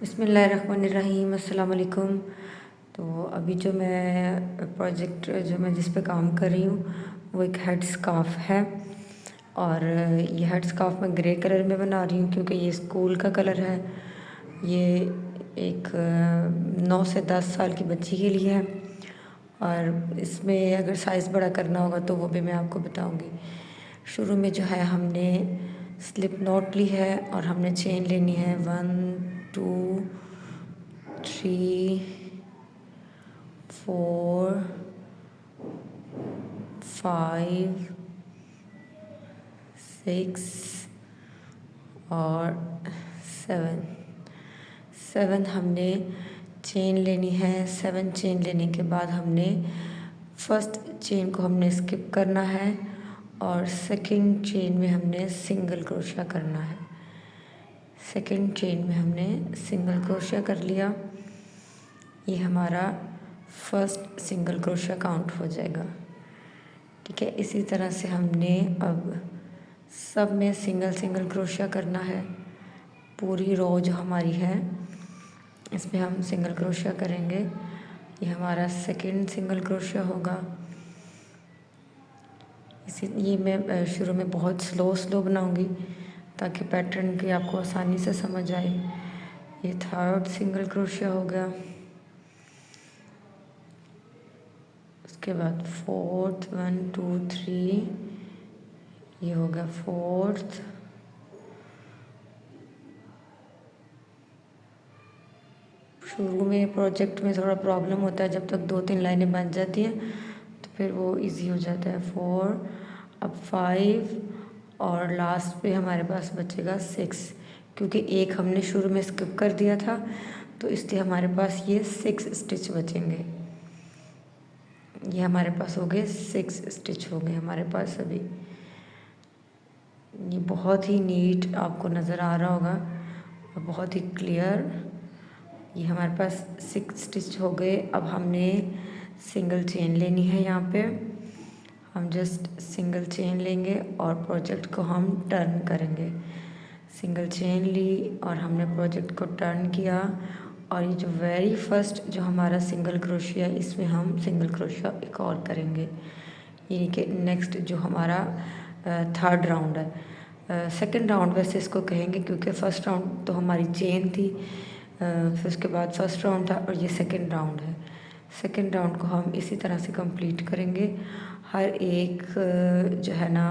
बिस्मिल्लाहिर्रहमानिर्रहीम अस्सलाम वालेकुम। तो अभी जो मैं प्रोजेक्ट जो मैं जिस पे काम कर रही हूँ वो एक हेड स्कार्फ़ है। और ये हेड स्कार्फ़ मैं ग्रे कलर में बना रही हूँ क्योंकि ये स्कूल का कलर है। ये एक 9 से 10 साल की बच्ची के लिए है और इसमें अगर साइज़ बड़ा करना होगा तो वो भी मैं आपको बताऊँगी। शुरू में जो है हमने स्लिप नॉट ली है और हमने चेन लेनी है 1 2 3 4 5 6 और 7 हमने चेन लेनी है। 7 चेन लेने के बाद हमने फर्स्ट चेन को हमने स्किप करना है और सेकंड चेन में हमने सिंगल क्रोशिया करना है। सेकंड चेन में हमने सिंगल क्रोशिया कर लिया। ये हमारा फर्स्ट सिंगल क्रोशिया काउंट हो जाएगा। ठीक है, इसी तरह से हमने अब सब में सिंगल सिंगल क्रोशिया करना है। पूरी रो जो हमारी है इसमें हम सिंगल क्रोशिया करेंगे। ये हमारा सेकंड सिंगल क्रोशिया होगा। ये मैं शुरू में बहुत स्लो बनाऊंगी ताकि पैटर्न की आपको आसानी से समझ आए। ये थर्ड सिंगल क्रोशिया हो गया। उसके बाद फोर्थ 1 2 3, ये हो गया फोर्थ। शुरू में प्रोजेक्ट में थोड़ा प्रॉब्लम होता है, जब तक 2-3 लाइनें बन जाती हैं तो फिर वो इजी हो जाता है। 4, अब 5 और लास्ट पे हमारे पास बचेगा 6 क्योंकि एक हमने शुरू में स्किप कर दिया था तो इसलिए हमारे पास ये 6 स्टिच बचेंगे। ये हमारे पास हो गए 6 स्टिच हो गए हमारे पास अभी। ये बहुत ही नीट आपको नज़र आ रहा होगा और बहुत ही क्लियर। ये हमारे पास 6 स्टिच हो गए। अब हमने सिंगल चेन लेनी है। यहाँ पे हम जस्ट सिंगल चेन लेंगे और प्रोजेक्ट को हम टर्न करेंगे। सिंगल चेन ली और हमने प्रोजेक्ट को टर्न किया और ये जो वेरी फर्स्ट जो हमारा सिंगल क्रोशिया इसमें हम सिंगल क्रोशिया एक और करेंगे। यानी कि नेक्स्ट जो हमारा थर्ड राउंड है। सेकंड राउंड वैसे इसको कहेंगे क्योंकि फ़र्स्ट राउंड तो हमारी चेन थी, फिर उसके बाद फर्स्ट राउंड था और ये सेकंड राउंड है। सेकंड राउंड को हम इसी तरह से कंप्लीट करेंगे। हर एक जो है ना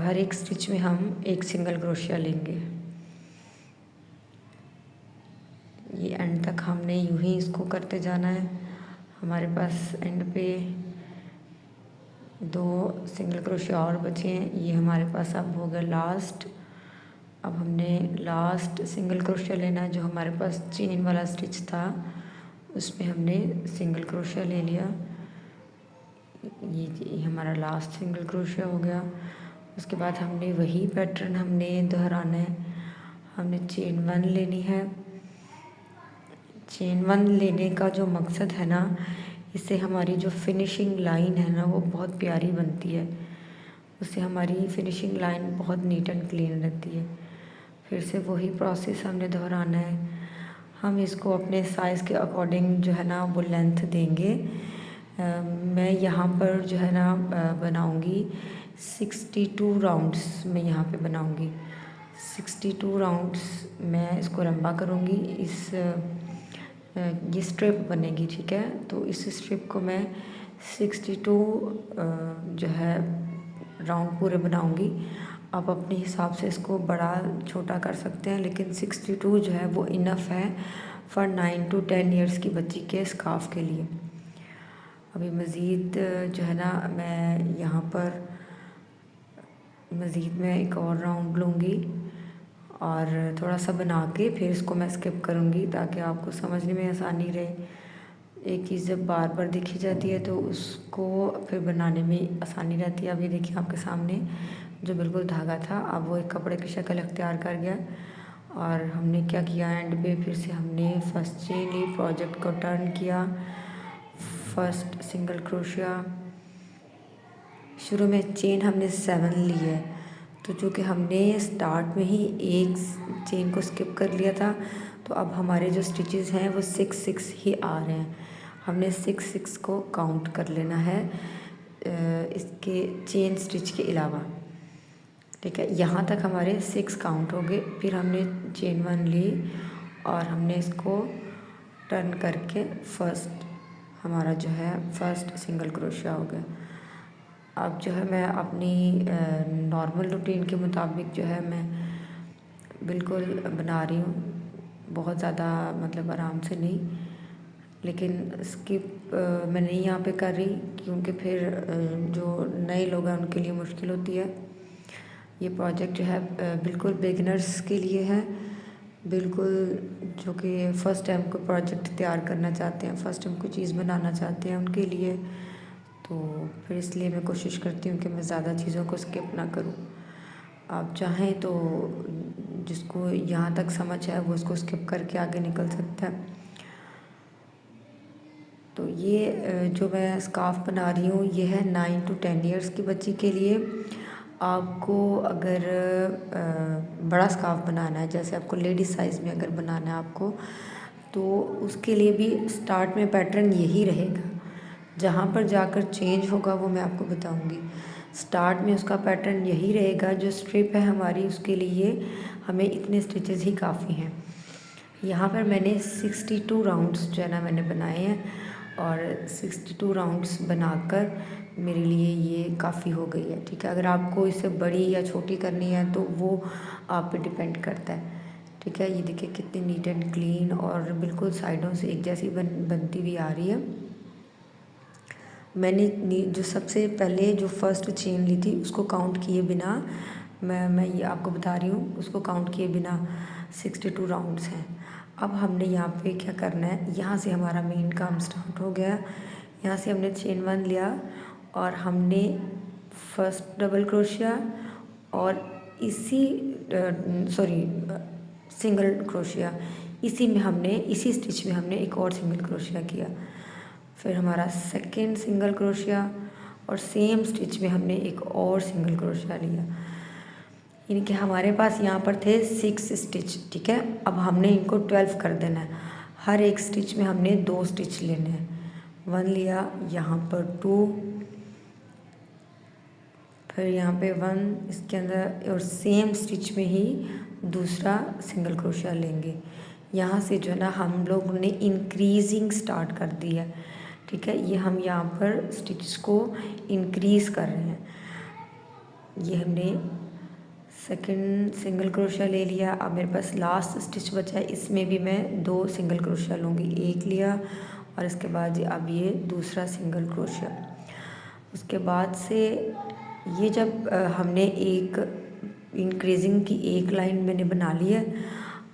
हर एक स्टिच में हम एक सिंगल क्रोशिया लेंगे। ये एंड तक हमने यूं ही इसको करते जाना है। हमारे पास एंड पे 2 सिंगल क्रोशिया और बचे हैं। ये हमारे पास अब हो गया लास्ट। अब हमने लास्ट सिंगल क्रोशिया लेना है। जो हमारे पास चेन वाला स्टिच था उसमें हमने सिंगल क्रोशिया ले लिया। ये हमारा लास्ट सिंगल क्रोशिया हो गया। उसके बाद हमने वही पैटर्न हमने दोहराना है। हमने चेन 1 लेनी है। चेन 1 लेने का जो मकसद है ना, इससे हमारी जो फिनिशिंग लाइन है ना वो बहुत प्यारी बनती है। उससे हमारी फिनिशिंग लाइन बहुत नीट एंड क्लीन रहती है। फिर से वही प्रोसेस हमने दोहराना है। हम इसको अपने साइज़ के अकॉर्डिंग जो है ना वो लेंथ देंगे। मैं यहाँ पर जो है ना बनाऊँगी 62 राउंड्स में यहाँ पे बनाऊँगी। 62 राउंड्स मैं इसको लंबा करूँगी। ये स्ट्रिप बनेगी, ठीक है। तो इस स्ट्रिप को मैं 62 जो है राउंड पूरे बनाऊँगी। आप अपने हिसाब से इसको बड़ा छोटा कर सकते हैं, लेकिन 62 जो है वो इनफ है फॉर 9 to 10 ईयर्स की बच्ची के स्कार्फ के लिए। अभी मज़ीद जो है ना मैं यहाँ पर मज़ीद मैं एक और राउंड लूँगी और थोड़ा सा बना के फिर इसको मैं स्किप करूँगी ताकि आपको समझने में आसानी रहे। एक चीज़ जब बार बार देखी जाती है तो उसको फिर बनाने में आसानी रहती है। अब ये देखिए आपके सामने जो बिल्कुल धागा था अब वो एक कपड़े की शक्ल अख्तियार कर गया। और हमने क्या किया, एंड पे फिर से हमने फर्स्ट चेन ली, प्रोजेक्ट को टर्न किया, फर्स्ट सिंगल क्रोशिया। शुरू में चेन हमने 7 ली है तो तो चूँकि हमने स्टार्ट में ही एक चेन को स्किप कर लिया था, तो अब हमारे जो स्टिचेस हैं वो 6 ही आ रहे हैं। हमने 6 को काउंट कर लेना है इसके चेन स्टिच के अलावा। ठीक है, यहाँ तक हमारे 6 काउंट हो गए। फिर हमने चेन 1 ली और हमने इसको टर्न करके हमारा जो है फर्स्ट सिंगल क्रोशिया हो गया। अब जो है मैं अपनी नॉर्मल रूटीन के मुताबिक जो है मैं बिल्कुल बना रही हूँ, बहुत ज़्यादा मतलब आराम से नहीं, लेकिन स्किप मैं नहीं यहाँ पे कर रही क्योंकि फिर जो नए लोग हैं उनके लिए मुश्किल होती है। ये प्रोजेक्ट जो है बिल्कुल बिगिनर्स के लिए है, बिल्कुल जो कि फ़र्स्ट टाइम कोई प्रोजेक्ट तैयार करना चाहते हैं, फ़र्स्ट टाइम कोई चीज़ बनाना चाहते हैं उनके लिए। तो फिर इसलिए मैं कोशिश करती हूँ कि मैं ज़्यादा चीज़ों को स्किप ना करूँ। आप चाहें तो जिसको यहाँ तक समझ है वो उसको स्किप करके आगे निकल सकता है। तो ये जो मैं स्कार्फ बना रही हूँ ये है 9 to 10 ईयर्स की बच्ची के लिए। आपको अगर बड़ा स्कार्फ बनाना है, जैसे आपको लेडीज़ साइज़ में अगर बनाना है आपको, तो उसके लिए भी स्टार्ट में पैटर्न यही रहेगा। जहाँ पर जाकर चेंज होगा वो मैं आपको बताऊँगी। स्टार्ट में उसका पैटर्न यही रहेगा। जो स्ट्रिप है हमारी उसके लिए हमें इतने स्टिचेस ही काफ़ी हैं। यहाँ पर मैंने 62 राउंड्स जो है ना मैंने बनाए हैं, और 62 राउंड्स बनाकर मेरे लिए ये काफ़ी हो गई है। ठीक है, अगर आपको इसे बड़ी या छोटी करनी है तो वो आप पे डिपेंड करता है। ठीक है, ये देखिए कितनी नीट एंड क्लीन और बिल्कुल साइडों से एक जैसी बनती भी आ रही है। मैंने जो सबसे पहले जो फर्स्ट चेन ली थी उसको काउंट किए बिना मैं ये आपको बता रही हूँ, उसको काउंट किए बिना 62 राउंड्स हैं। अब हमने यहाँ पे क्या करना है, यहाँ से हमारा मेन काम स्टार्ट हो गया। यहाँ से हमने चेन 1 लिया और हमने फर्स्ट डबल क्रोशिया और सिंगल क्रोशिया, इसी स्टिच में हमने एक और सिंगल क्रोशिया किया। फिर हमारा सेकेंड सिंगल क्रोशिया और सेम स्टिच में हमने एक और सिंगल क्रोशिया लिया। यानी कि हमारे पास यहाँ पर थे 6 स्टिच। ठीक है, अब हमने इनको 12 कर देना है। हर एक स्टिच में हमने 2 स्टिच लेने हैं। 1 लिया, यहाँ पर 2, फिर यहाँ पे 1 इसके अंदर, और सेम स्टिच में ही दूसरा सिंगल क्रोशिया लेंगे। यहाँ से जो है ना हम लोग ने इंक्रीजिंग स्टार्ट कर दी है। ठीक है, ये हम यहाँ पर स्टिच को इंक्रीज़ कर रहे हैं। ये हमने सेकंड सिंगल क्रोशिया ले लिया। अब मेरे पास लास्ट स्टिच बचा है, इसमें भी मैं 2 सिंगल क्रोशिया लूँगी। एक लिया और इसके बाद अब ये दूसरा सिंगल क्रोशिया। उसके बाद से ये जब हमने एक इंक्रीजिंग की एक लाइन मैंने बना ली है,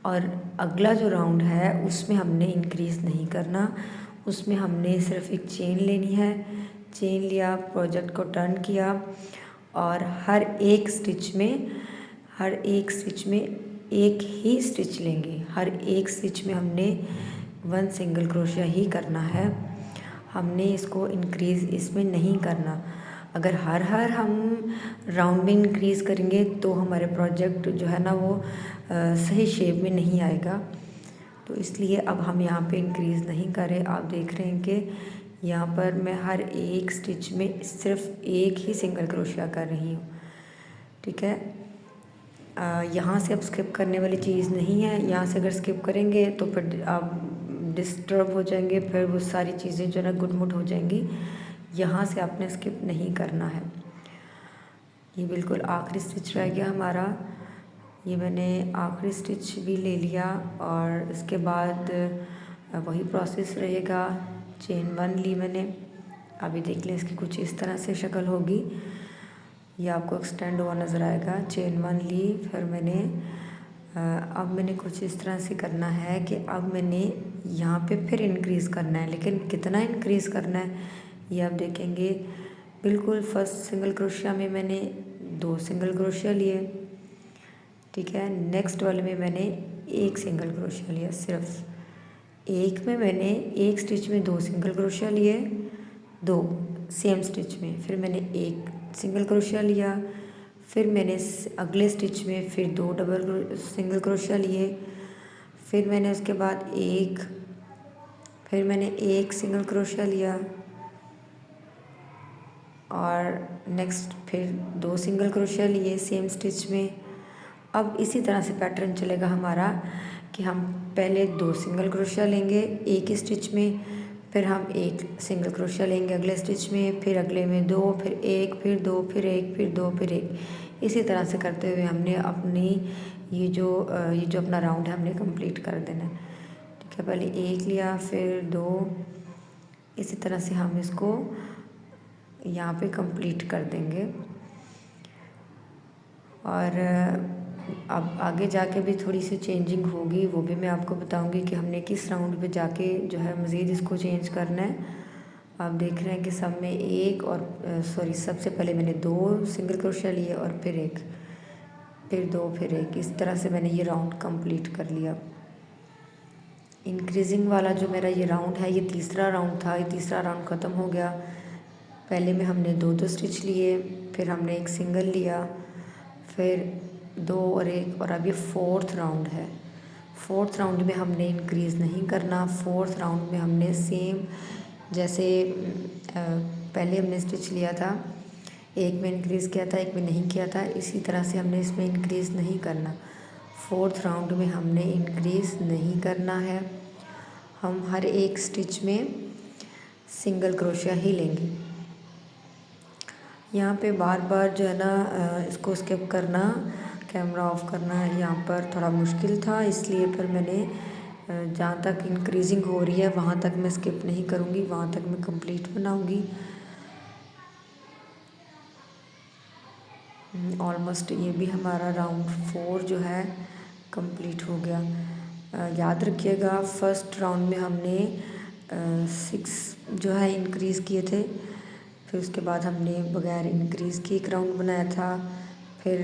और अगला जो राउंड है उसमें हमने इंक्रीज़ नहीं करना, उसमें हमने सिर्फ एक चेन लेनी है। चेन लिया, प्रोजेक्ट को टर्न किया और हर एक स्टिच में एक ही स्टिच लेंगे। हर एक स्टिच में हमने 1 सिंगल क्रोशिया ही करना है। हमने इसको इंक्रीज़ इसमें नहीं करना। अगर हर हम राउंड में इंक्रीज़ करेंगे तो हमारे प्रोजेक्ट जो है ना वो सही शेप में नहीं आएगा। तो इसलिए अब हम यहाँ पे इंक्रीज़ नहीं करें। आप देख रहे हैं कि यहाँ पर मैं हर एक स्टिच में सिर्फ एक ही सिंगल क्रोशिया कर रही हूँ। ठीक है, यहाँ से अब स्किप करने वाली चीज़ नहीं है। यहाँ से अगर स्किप करेंगे तो फिर आप डिस्टर्ब हो जाएंगे, फिर वो सारी चीज़ें जो है ना गुडमुड हो जाएंगी। यहाँ से आपने स्किप नहीं करना है। ये बिल्कुल आखिरी स्टिच रह गया हमारा। ये मैंने आखिरी स्टिच भी ले लिया और इसके बाद वही प्रोसेस रहेगा। चेन 1 ली मैंने, अभी देख लें इसकी कुछ इस तरह से शक्ल होगी। ये आपको एक्सटेंड हुआ नज़र आएगा। चेन 1 ली, फिर अब मैंने कुछ इस तरह से करना है कि अब मैंने यहाँ पे फिर इंक्रीज़ करना है, लेकिन कितना इंक्रीज़ करना है ये आप देखेंगे। बिल्कुल फर्स्ट सिंगल क्रोशिया में मैंने 2 सिंगल क्रोशिया लिए। ठीक है, नेक्स्ट वाले में मैंने 1 सिंगल क्रोशिया लिया। सिर्फ एक में मैंने एक स्टिच में 2 सिंगल क्रोशिया लिए, 2 सेम स्टिच में। फिर मैंने 1 सिंगल क्रोशिया लिया, फिर मैंने अगले स्टिच में फिर 2 डबल सिंगल क्रोशिया लिए, फिर मैंने उसके बाद फिर मैंने एक सिंगल क्रोशिया लिया और नेक्स्ट फिर 2 सिंगल क्रोशिया लिए सेम स्टिच में। अब इसी तरह से पैटर्न चलेगा हमारा कि हम पहले 2 सिंगल क्रोशिया लेंगे एक ही स्टिच में, फिर हम एक सिंगल क्रोशिया लेंगे अगले स्टिच में, फिर अगले में 2, फिर 1, फिर 2, फिर 1, फिर 2, फिर 1। इसी तरह से करते हुए हमने अपनी ये जो अपना राउंड है हमने कंप्लीट कर देना है। ठीक है, पहले 1 लिया फिर 2, इसी तरह से हम इसको यहाँ पे कंप्लीट कर देंगे। और अब आगे जाके भी थोड़ी सी चेंजिंग होगी, वो भी मैं आपको बताऊंगी कि हमने किस राउंड पे जाके जो है मज़ीद इसको चेंज करना है। आप देख रहे हैं कि सब में एक और सबसे पहले मैंने 2 सिंगल क्रोशिया लिए और फिर 1, फिर 2, फिर 1, इस तरह से मैंने ये राउंड कंप्लीट कर लिया। इंक्रीजिंग वाला जो मेरा ये राउंड है ये तीसरा राउंड था, ये तीसरा राउंड ख़त्म हो गया। पहले में हमने 2 स्टिच लिए, फिर हमने एक सिंगल लिया, फिर 2 और 1, और अब ये 4th राउंड है। 4th राउंड में हमने इंक्रीज़ नहीं करना। 4th राउंड में हमने सेम जैसे पहले हमने स्टिच लिया था, एक में इंक्रीज़ किया था, एक में नहीं किया था, इसी तरह से हमने इसमें इंक्रीज़ नहीं करना। 4th राउंड में हमने इंक्रीज़ नहीं करना है, हम हर एक स्टिच में सिंगल क्रोशिया ही लेंगे। यहाँ पे बार बार जो है ना इसको स्किप करना, कैमरा ऑफ करना यहाँ पर थोड़ा मुश्किल था, इसलिए फिर मैंने जहाँ तक इंक्रीजिंग हो रही है वहाँ तक मैं स्किप नहीं करूँगी, वहाँ तक मैं कंप्लीट बनाऊँगी। ऑलमोस्ट ये भी हमारा राउंड 4 जो है कंप्लीट हो गया। याद रखिएगा फर्स्ट राउंड में हमने 6 जो है इंक्रीज़ किए थे, फिर उसके बाद हमने बगैर इंक्रीज़ के एक राउंड बनाया था, फिर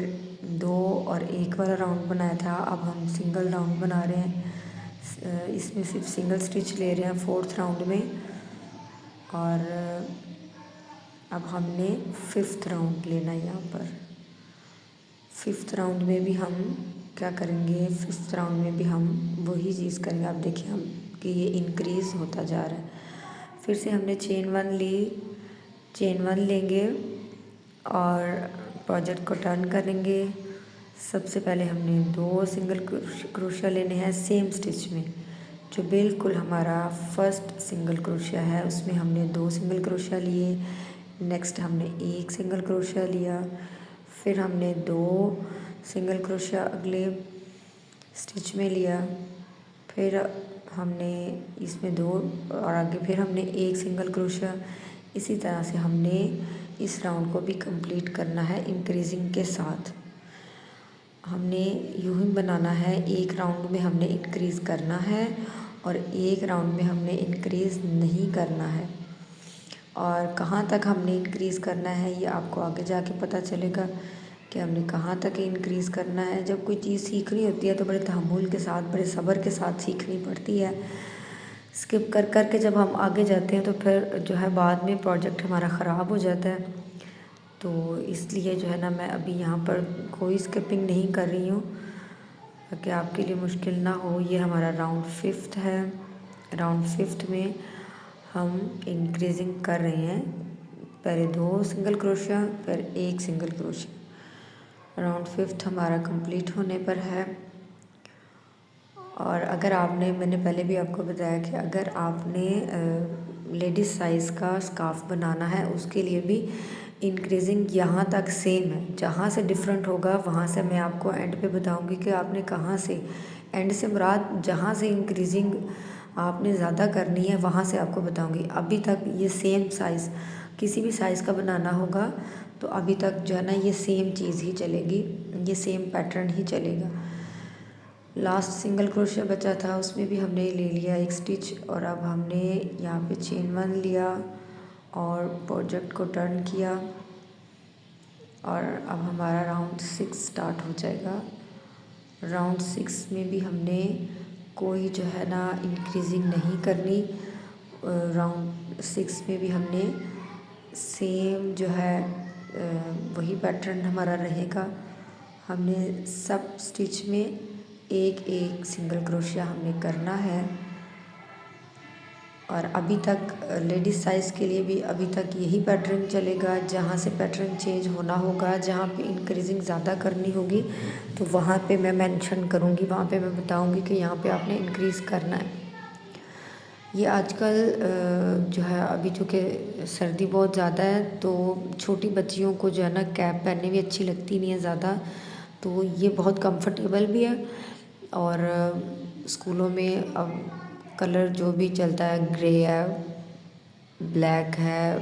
2 और 1 वाला राउंड बनाया था। अब हम सिंगल राउंड बना रहे हैं, इसमें सिर्फ सिंगल स्टिच ले रहे हैं 4th राउंड में। और अब हमने 5th राउंड लेना है यहाँ पर। 5th राउंड में भी हम क्या करेंगे, 5th राउंड में भी हम वही चीज़ करेंगे। आप देखिए हम कि ये इंक्रीज़ होता जा रहा है। फिर से हमने चेन 1 ली, चेन 1 लेंगे और प्रोजेक्ट को टर्न करेंगे। सबसे पहले हमने 2 सिंगल क्रोशिया लेने हैं सेम स्टिच में, जो बिल्कुल हमारा फर्स्ट सिंगल क्रोशिया है उसमें हमने 2 सिंगल क्रोशिया लिए। नेक्स्ट हमने 1 सिंगल क्रोशिया लिया, फिर हमने 2 सिंगल क्रोशिया अगले स्टिच में लिया, फिर हमने इसमें 2 और आगे फिर हमने 1 सिंगल क्रोशिया। इसी तरह से हमने इस राउंड को भी कंप्लीट करना है इंक्रीजिंग के साथ। हमने यूँ ही बनाना है, एक राउंड में हमने इंक्रीज़ करना है और एक राउंड में हमने इंक्रीज़ नहीं करना है। और कहाँ तक हमने इंक्रीज़ करना है ये आपको आगे जाके पता चलेगा कि हमने कहाँ तक इंक्रीज़ करना है। जब कोई चीज़ सीखनी होती है तो बड़े तहम्मुल के साथ, बड़े सब्र के साथ सीखनी पड़ती है। स्किप कर कर के जब हम आगे जाते हैं तो फिर जो है बाद में प्रोजेक्ट हमारा ख़राब हो जाता है। तो इसलिए जो है ना मैं अभी यहाँ पर कोई स्किपिंग नहीं कर रही हूँ ताकि आपके लिए मुश्किल ना हो। ये हमारा राउंड 5th है। राउंड 5th में हम इंक्रीजिंग कर रहे हैं, पहले 2 सिंगल क्रोशिया फिर 1 सिंगल क्रोशिया। राउंड 5th हमारा कंप्लीट होने पर है। और अगर आपने, मैंने पहले भी आपको बताया कि अगर आपने लेडीज़ साइज़ का स्कार्फ बनाना है उसके लिए भी इंक्रीजिंग यहाँ तक सेम है। जहाँ से डिफरेंट होगा वहाँ से मैं आपको एंड पे बताऊँगी कि आपने कहाँ से, एंड से मुराद जहाँ से इंक्रीजिंग आपने ज़्यादा करनी है वहाँ से आपको बताऊँगी। अभी तक ये सेम साइज़, किसी भी साइज़ का बनाना होगा तो अभी तक जो है ना ये सेम चीज़ ही चलेगी, ये सेम पैटर्न ही चलेगा। लास्ट सिंगल क्रोशिया बचा था उसमें भी हमने ले लिया 1 स्टिच और अब हमने यहाँ पे चेन 1 लिया और प्रोजेक्ट को टर्न किया और अब हमारा राउंड 6 स्टार्ट हो जाएगा। राउंड 6 में भी हमने कोई जो है ना इंक्रीजिंग नहीं करनी। राउंड 6 में भी हमने सेम जो है वही पैटर्न हमारा रहेगा। हमने सब स्टिच में एक एक सिंगल क्रोशिया हमने करना है। और अभी तक लेडीज़ साइज़ के लिए भी अभी तक यही पैटर्न चलेगा। जहाँ से पैटर्न चेंज होना होगा, जहाँ पे इंक्रीजिंग ज़्यादा करनी होगी तो वहाँ पे मैं मेंशन करूँगी, वहाँ पे मैं बताऊँगी कि यहाँ पे आपने इंक्रीज़ करना है। ये आजकल जो है अभी चूँकि सर्दी बहुत ज़्यादा है तो छोटी बच्चियों को जो है ना कैप पहनने भी अच्छी लगती नहीं है ज़्यादा, तो ये बहुत कंफर्टेबल भी है। और स्कूलों में अब कलर जो भी चलता है, ग्रे है, ब्लैक है,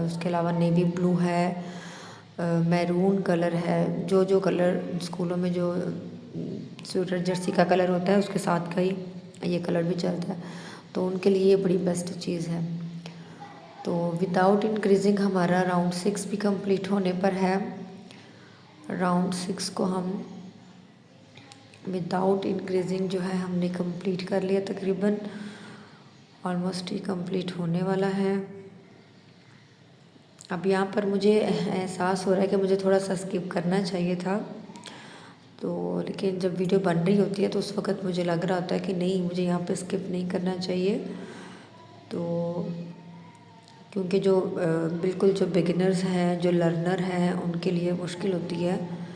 उसके अलावा नेवी ब्लू है, मैरून कलर है, जो जो कलर स्कूलों में जो स्वेटर जर्सी का कलर होता है उसके साथ का ही ये कलर भी चलता है, तो उनके लिए ये बड़ी बेस्ट चीज़ है। तो विदाउट इंक्रीजिंग हमारा राउंड 6 भी कंप्लीट होने पर है। राउंड 6 को हम विदाउट इंक्रीजिंग जो है हमने कंप्लीट कर लिया, तकरीबन ऑलमोस्ट ही कंप्लीट होने वाला है। अब यहाँ पर मुझे एहसास हो रहा है कि मुझे थोड़ा सा स्किप करना चाहिए था, तो लेकिन जब वीडियो बन रही होती है तो उस वक़्त मुझे लग रहा होता है कि नहीं, मुझे यहाँ पे स्किप नहीं करना चाहिए। तो क्योंकि जो बिल्कुल जो बिगिनर्स हैं, जो लर्नर हैं, उनके लिए मुश्किल होती है।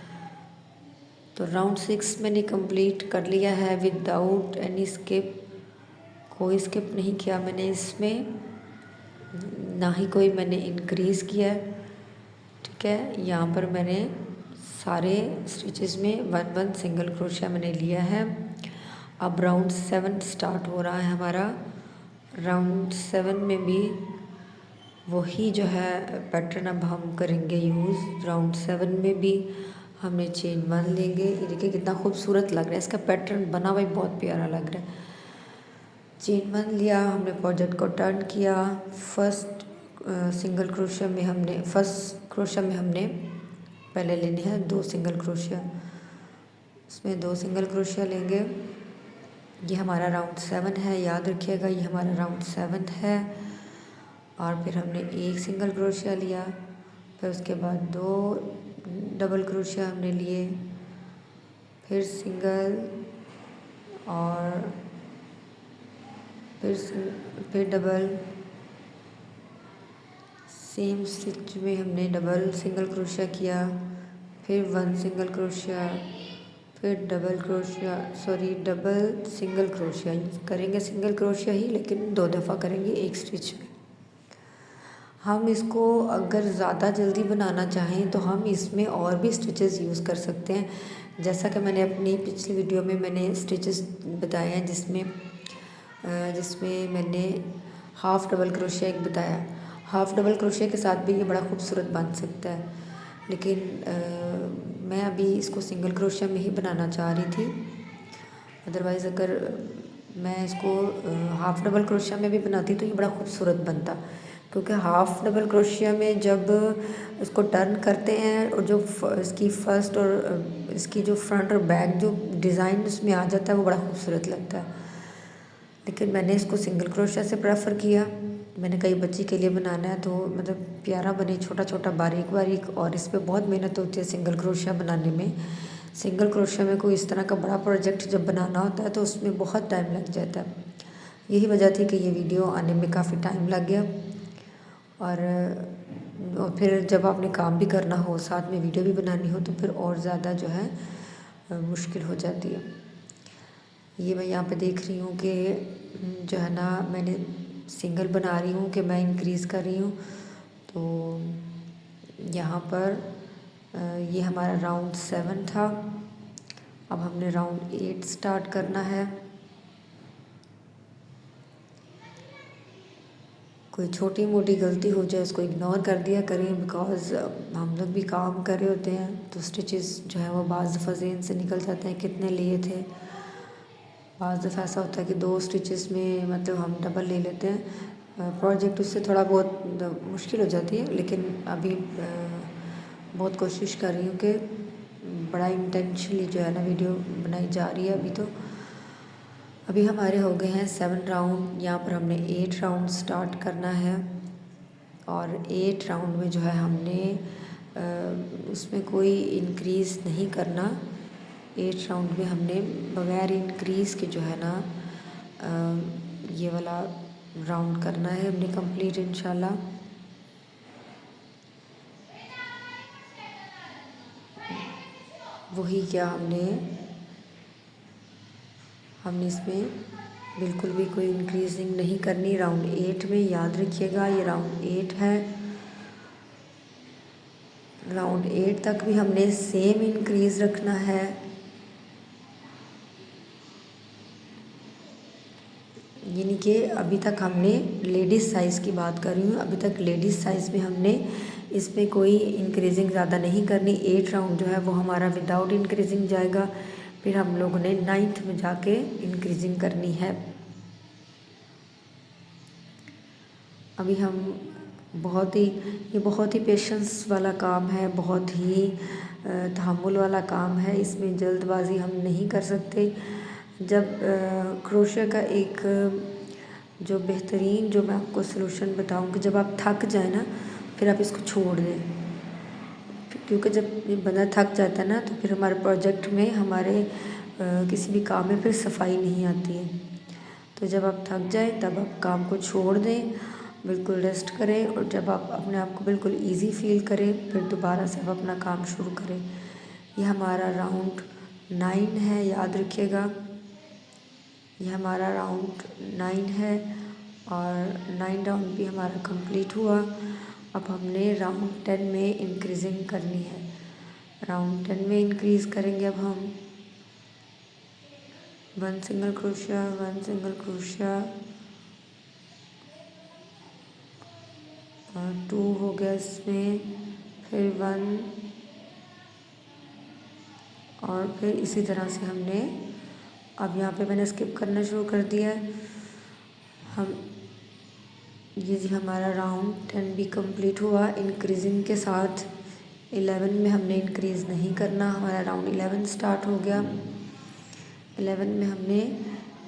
तो राउंड 6 मैंने कंप्लीट कर लिया है विदाउट एनी स्किप। कोई स्किप नहीं किया मैंने इसमें, ना ही कोई मैंने इंक्रीज़ किया है। ठीक है, यहाँ पर मैंने सारे स्टिचेस में 1 सिंगल क्रोशिया मैंने लिया है। अब राउंड 7 स्टार्ट हो रहा है हमारा। राउंड 7 में भी वही जो है पैटर्न अब हम करेंगे यूज़। राउंड 7 में भी हमने चेन 1 लेंगे। ये देखिए कितना खूबसूरत लग रहा है, इसका पैटर्न बना हुआ बहुत प्यारा लग रहा है। चेन 1 लिया हमने, प्रोजेक्ट को टर्न किया। फर्स्ट क्रोशिया में हमने पहले लेने हैं 2 सिंगल क्रोशिया, इसमें 2 सिंगल क्रोशिया लेंगे। ये हमारा राउंड 7 है, याद रखिएगा ये हमारा राउंड 7 है। और फिर हमने 1 सिंगल क्रोशिया लिया, फिर उसके बाद 2 डबल क्रोशिया हमने लिए, फिर सिंगल और फिर डबल। सेम स्टिच में हमने डबल सिंगल क्रोशिया किया, फिर 1 सिंगल क्रोशिया, फिर डबल सिंगल क्रोशिया करेंगे। सिंगल क्रोशिया ही लेकिन 2 दफ़ा करेंगे एक स्टिच में। हम इसको अगर ज़्यादा जल्दी बनाना चाहें तो हम इसमें और भी स्टिचेस यूज़ कर सकते हैं, जैसा कि मैंने अपनी पिछली वीडियो में मैंने स्टिचेस बताए हैं, जिसमें मैंने हाफ़ डबल क्रोशिया एक बताया। हाफ़ डबल क्रोशिया के साथ भी ये बड़ा खूबसूरत बन सकता है, लेकिन मैं अभी इसको सिंगल क्रोशिया में ही बनाना चाह रही थी। अदरवाइज़ अगर मैं इसको हाफ़ डबल क्रोशिया में भी बनाती तो ये बड़ा खूबसूरत बनता, क्योंकि हाफ़ डबल क्रोशिया में जब इसको टर्न करते हैं और जो इसकी फर्स्ट और इसकी जो फ्रंट और बैक जो डिज़ाइन इसमें आ जाता है वो बड़ा खूबसूरत लगता है। लेकिन मैंने इसको सिंगल क्रोशिया से प्रेफर किया। मैंने कई बच्ची के लिए बनाना है तो मतलब प्यारा बने, छोटा छोटा बारीक बारीक, और इस पर बहुत मेहनत होती है सिंगल क्रोशिया बनाने में। सिंगल क्रोशिया में कोई इस तरह का बड़ा प्रोजेक्ट जब बनाना होता है तो उसमें बहुत टाइम लग जाता है। यही वजह थी कि ये वीडियो आने में काफ़ी टाइम लग गया। और फिर जब आपने काम भी करना हो, साथ में वीडियो भी बनानी हो, तो फिर और ज़्यादा जो है मुश्किल हो जाती है। ये मैं यहाँ पे देख रही हूँ कि जो है ना मैंने सिंगल बना रही हूँ कि मैं इंक्रीज़ कर रही हूँ। तो यहाँ पर ये हमारा राउंड 7 था। अब हमने राउंड 8 स्टार्ट करना है। कोई छोटी मोटी गलती हो जाए उसको इग्नोर कर दिया करें, बिकॉज़ हम लोग भी काम कर रहे होते हैं तो स्टिचेस जो है वो बाज़ दफ़ा ज़हन से निकल जाते हैं कितने लिए थे। बाज़ दफ़ा ऐसा होता है कि 2 स्टिचेस में मतलब हम डबल ले लेते हैं। प्रोजेक्ट उससे थोड़ा बहुत मुश्किल हो जाती है, लेकिन अभी बहुत कोशिश कर रही हूँ कि बड़ा इंटेंशनली जो है ना वीडियो बनाई जा रही है। अभी हमारे हो गए हैं 7 राउंड। यहाँ पर हमने 8 राउंड स्टार्ट करना है और 8 राउंड में जो है हमने उसमें कोई इंक्रीज़ नहीं करना। 8 राउंड में हमने बगैर इंक्रीज़ के जो है ना ये वाला राउंड करना है हमने कंप्लीट इंशाल्लाह। वही क्या हमने इसमें बिल्कुल भी कोई इंक्रीजिंग नहीं करनी। राउंड 8 में याद रखिएगा ये राउंड 8 है। राउंड 8 तक भी हमने सेम इंक्रीज़ रखना है। यानी कि अभी तक हमने लेडीज़ साइज़ की बात कर रही हूँ, अभी तक लेडीज़ साइज़ में हमने इसमें कोई इंक्रीजिंग ज़्यादा नहीं करनी। 8 राउंड जो है वो हमारा विदाउट इंक्रीजिंग जाएगा। फिर हम लोगों ने 9th में जाके इंक्रीजिंग करनी है। अभी हम ये बहुत ही पेशेंस वाला काम है, बहुत ही तहम्मुल वाला काम है। इसमें जल्दबाजी हम नहीं कर सकते। जब क्रोशिया का एक जो बेहतरीन जो मैं आपको सलूशन बताऊँ कि जब आप थक जाए ना फिर आप इसको छोड़ दें, क्योंकि जब बंदा थक जाता है ना तो फिर हमारे प्रोजेक्ट में हमारे किसी भी काम में फिर सफाई नहीं आती है। तो जब आप थक जाएं तब आप काम को छोड़ दें, बिल्कुल रेस्ट करें और जब आप अपने आप को बिल्कुल इजी फील करें फिर दोबारा से आप अपना काम शुरू करें। यह हमारा राउंड 9 है, याद रखिएगा यह हमारा राउंड 9 है और 9 राउंड भी हमारा कंप्लीट हुआ। अब हमने राउंड 10 में इंक्रीजिंग करनी है। राउंड 10 में इंक्रीज़ करेंगे अब हम 1 सिंगल क्रोशिया 1 सिंगल क्रोशिया और 2 हो गया इसमें, फिर 1 और फिर इसी तरह से हमने अब यहाँ पे मैंने स्किप करना शुरू कर दिया है। हम ये जी हमारा राउंड 10 भी कंप्लीट हुआ इंक्रीजिंग के साथ। 11 में हमने इंक्रीज़ नहीं करना, हमारा राउंड 11 स्टार्ट हो गया। 11 में हमने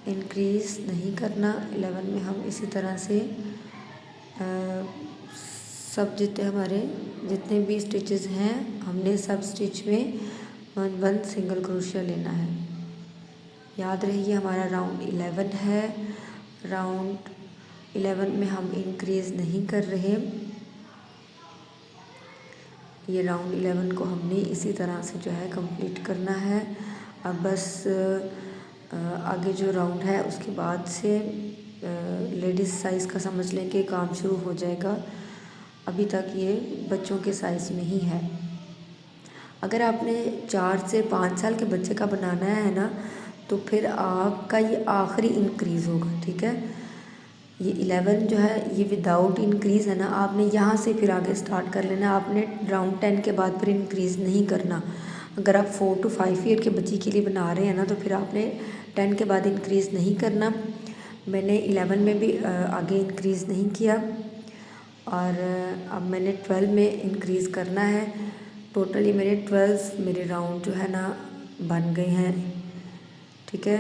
इंक्रीज़ नहीं करना। 11 में हम इसी तरह से सब जितने भी स्टिचेस हैं हमने सब स्टिच में 1 सिंगल क्रोशिया लेना है। याद रहिए हमारा राउंड 11 है। राउंड 11 में हम इंक्रीज़ नहीं कर रहे। ये राउंड 11 को हमने इसी तरह से जो है कंप्लीट करना है। अब बस आगे जो राउंड है उसके बाद से लेडीज़ साइज़ का समझ लें कि काम शुरू हो जाएगा। अभी तक ये बच्चों के साइज़ में ही है। अगर आपने 4 से 5 साल के बच्चे का बनाना है ना तो फिर आपका ये आखिरी इंक्रीज़ होगा, ठीक है। ये 11 जो है ये विदाउट इंक्रीज़ है ना, आपने यहाँ से फिर आगे स्टार्ट कर लेना। आपने राउंड 10 के बाद फिर इंक्रीज़ नहीं करना। अगर आप 4 to 5 ईयर के बच्ची के लिए बना रहे हैं ना तो फिर आपने 10 के बाद इंक्रीज़ नहीं करना। मैंने 11 में भी आगे इंक्रीज़ नहीं किया और अब मैंने 12 में इंक्रीज़ करना है। टोटली मेरे 12 मेरे राउंड जो है ना बन गए हैं, ठीक है,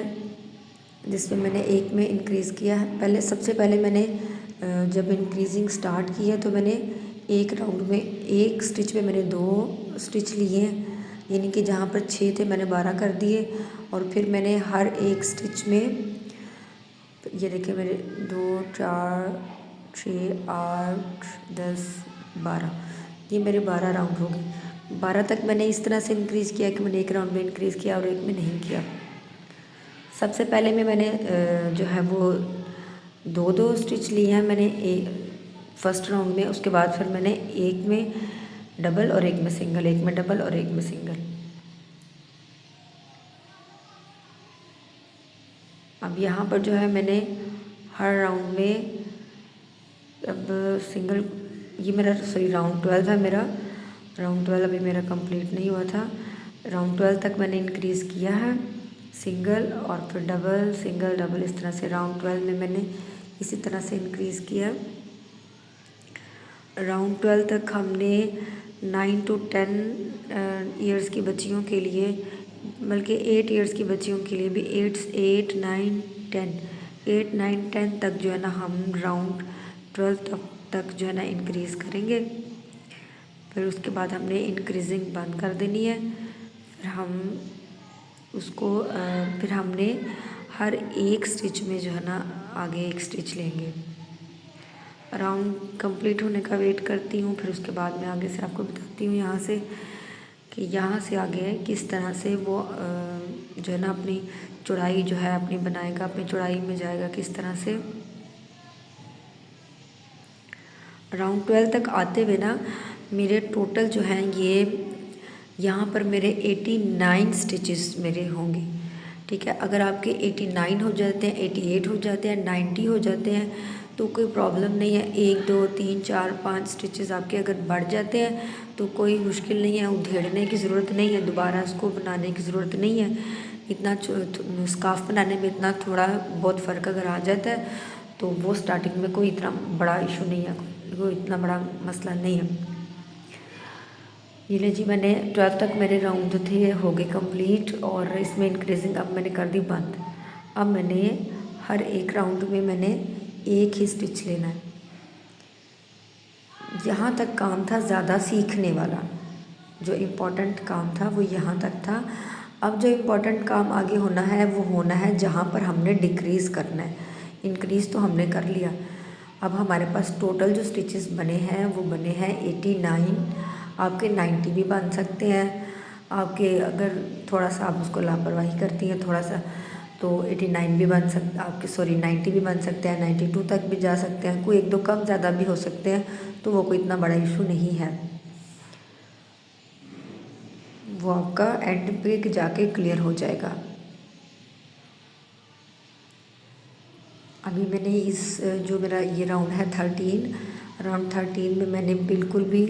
जिसमें मैंने एक में इंक्रीज़ किया है। सबसे पहले मैंने जब इंक्रीजिंग स्टार्ट की है तो मैंने एक राउंड में एक स्टिच में मैंने 2 स्टिच लिए हैं, यानी कि जहाँ पर 6 थे मैंने 12 कर दिए। और फिर मैंने हर एक स्टिच में ये देखिए मेरे 2 4 6 8 10 12 ये मेरे 12 राउंड हो गए। 12 तक मैंने इस तरह से इंक्रीज़ किया कि मैंने एक राउंड में इंक्रीज़ किया और एक में नहीं किया। सबसे पहले में मैंने जो है वो 2 स्टिच लिए हैं मैंने फर्स्ट राउंड में। उसके बाद फिर मैंने एक में डबल और एक में सिंगल, एक में डबल और एक में सिंगल। अब यहाँ पर जो है मैंने हर राउंड में अब सिंगल ये मेरा राउंड 12 है मेरा। राउंड 12 अभी मेरा कंप्लीट नहीं हुआ था। राउंड 12 तक मैंने इंक्रीज़ किया है, सिंगल और फिर डबल सिंगल डबल, इस तरह से राउंड 12 में मैंने इसी तरह से इंक्रीज़ किया। राउंड 12 तक हमने 9 to 10 ईयर्स की बच्चियों के लिए, बल्कि 8 ईयर्स की बच्चियों के लिए भी 8 9 10 तक जो है ना हम राउंड 12 तक जो है ना इंक्रीज़ करेंगे। फिर उसके बाद हमने इंक्रीजिंग बंद कर देनी है। फिर हम उसको फिर हमने हर एक स्टिच में जो है ना आगे एक स्टिच लेंगे। राउंड कंप्लीट होने का वेट करती हूँ, फिर उसके बाद मैं आगे से आपको बताती हूँ यहाँ से कि यहाँ से आगे किस तरह से वो जो है ना अपनी चौड़ाई जो है अपनी बनाएगा, अपनी चौड़ाई में जाएगा किस तरह से। राउंड 12 तक आते हुए ना मेरे टोटल जो हैं ये यहाँ पर मेरे 89 स्टिचेस मेरे होंगे, ठीक है। अगर आपके 89 हो जाते हैं, 88 हो जाते हैं, 90 हो जाते हैं तो कोई प्रॉब्लम नहीं है। 1 2 3 4 5 स्टिचेस आपके अगर बढ़ जाते हैं तो कोई मुश्किल नहीं है, उधेड़ने की ज़रूरत नहीं है, दोबारा इसको बनाने की ज़रूरत नहीं है। इतना स्कार्फ बनाने में इतना थोड़ा बहुत फ़र्क अगर आ जाता है तो वो स्टार्टिंग में कोई इतना बड़ा इशू नहीं है, कोई इतना बड़ा मसला नहीं है। ये ले जी, मैंने 12 तक मेरे राउंड जो थे हो गए कंप्लीट और इसमें इंक्रीजिंग अब मैंने कर दी बंद। अब मैंने हर एक राउंड में मैंने एक ही स्टिच लेना है। यहाँ तक काम था ज़्यादा सीखने वाला, जो इम्पोर्टेंट काम था वो यहाँ तक था। अब जो इम्पोर्टेंट काम आगे होना है वो होना है जहाँ पर हमने डिक्रीज़ करना है। इंक्रीज़ तो हमने कर लिया। अब हमारे पास टोटल जो स्टिचेस बने हैं वो बने हैं 89। आपके 90 भी बन सकते हैं, आपके अगर थोड़ा सा आप उसको लापरवाही करती हैं थोड़ा सा तो 89 भी बन सकता आपके, सॉरी 90 भी बन सकते हैं, 92 तक भी जा सकते हैं, कोई 1 2 कम ज़्यादा भी हो सकते हैं, तो वो कोई इतना बड़ा इशू नहीं है। वो आपका एंड पे जाके क्लियर हो जाएगा। अभी मैंने इस जो मेरा ये राउंड है 13, राउंड 13 में मैंने बिल्कुल भी